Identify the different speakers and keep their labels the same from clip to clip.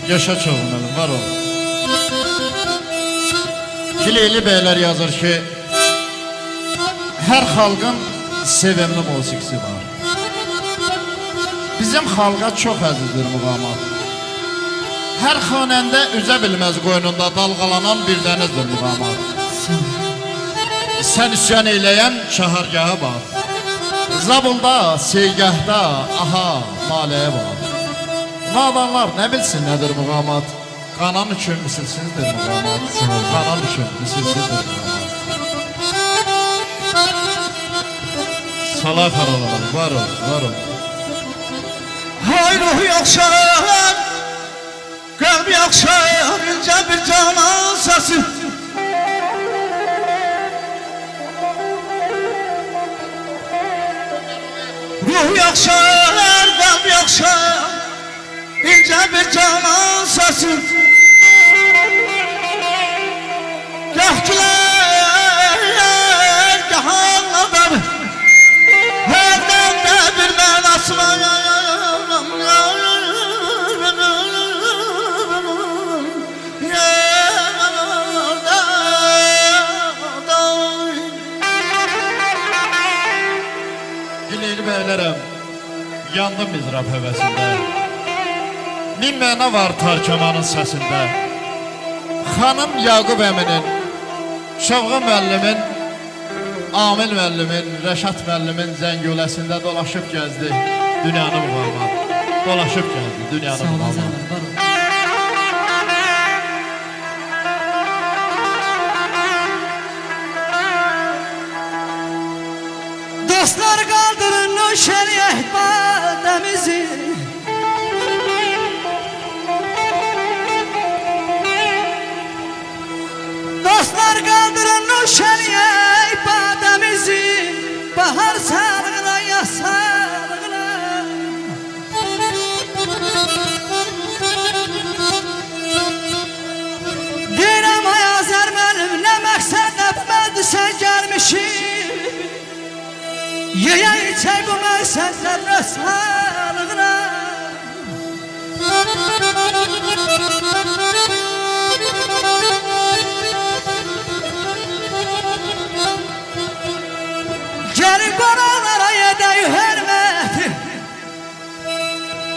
Speaker 1: Yaşa çoğun ölüm, var ol. Gileyli beyler yazır ki, her xalqın sevimli musiqisi var. Bizim xalqa çox əzizdir muğamat. Hər xanəndə üzə bilməz qoynunda dalğalanan bir dənizdir muğamat. Sən üsyan eyləyən şahargaha bax. Zabulda, seygahda, aha, maləyə bax. Nadanlar nə bilsin nədir muğamat? Qanan üçün misilsizdir muğamat. Qanan üçün misilsizdir muğamat. Salay paralar, var ol, var ol.
Speaker 2: Hay ruhu yaxşar, qəlbi yaxşar, incə bir canan səsi. Ruhu yaxşar, qəlbi yaxşar, incə bir canan səsi. Gəh gülər, gəh ağladar, hərdən də bir mənası var.
Speaker 1: Gileyli beylərəm, yandım mizrab həvəsində. Min məna var tarkamanın səsində. Xanım Yaqub əminin, Şovğa müəllimin, Amil müəllimin, Rəşat müəllimin zəngüləsində dolaşıb gəzdi dünyanı muğamat. Dolaşıb gəzdi dünyanı muğamat.
Speaker 2: Dostlar kaldırın o şeriyet bademizi. Dostlar kaldırın o şeriyet bademizi. Bahar sarığına yaz sarığına. Deyirəm ay Azər mənim nə məqsədlə bu məclisə gəlmişim. Yeyə içək bu məqsədlərlə sağlığına. Gəlin qonaqlara yedək hörməti,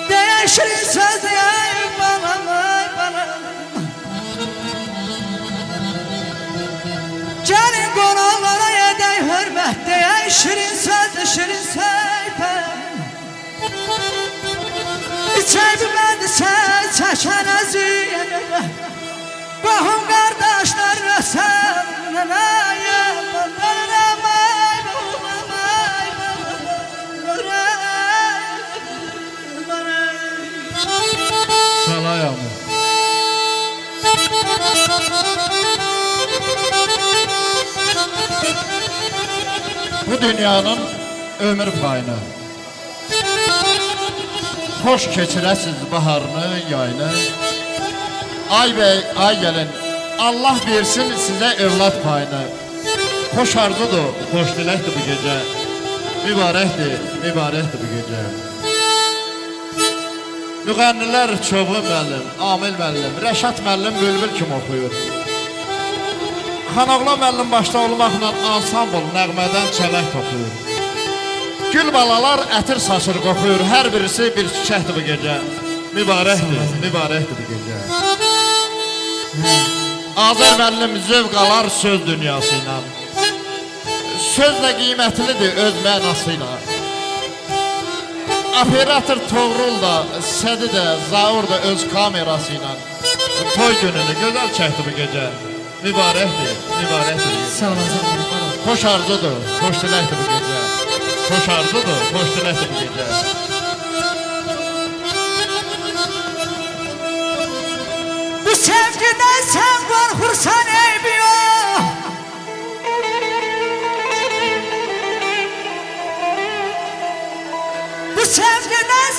Speaker 2: deyən şirin söz deyək balam, ay balam. Gəlin qonaqlara yedək hörmət, deyək şirin söz, şirin söhbət. İçək bu məndisə çəkən əziyyətə, qohum qardaşlarına səvnənəyə balam, ay balam, ay balam.
Speaker 1: Salayam. Bu dünyanın ömür payını, hoş keçirəsiz baharını, yayını. Ay bəy, ay gəlin, Allah versin sizə övlad payını. Xoş arzudur, xoş diləkdir bu gecə. Mübarəkdir, mübarəkdir bu gecə. Müğənnilər Çovğu müəllim, Amil müəllim, Rəşat müəllim bülbül kimi oxuyur. Xanağla müəllim başda olmaqla ansambl nəğmədən çələk toxuyur. Gül balalar ətir saçır qoxuyur, hər birisi bir çiçəkdir bu gecə. Mübarəkdir, mübarəkdir bu gecə. Azər müəllim zövq alar söz dünyası ilə. Söz də qiymətlidir öz mənasıyla. Operator Toğrul da, Sədi də, Zaur da öz kamerası ilə toy gününü gözəl çəkdi bu gecə. Mübarəkdir, mübarəkdir.
Speaker 2: Sağ olasın.
Speaker 1: Xoş arzudur, xoş diləkdir bu gecə. Xoş arzudur, xoş diləkdir bu gecə.
Speaker 2: Bu sevgiden sen korkursan eybi yok. Bu sevgiden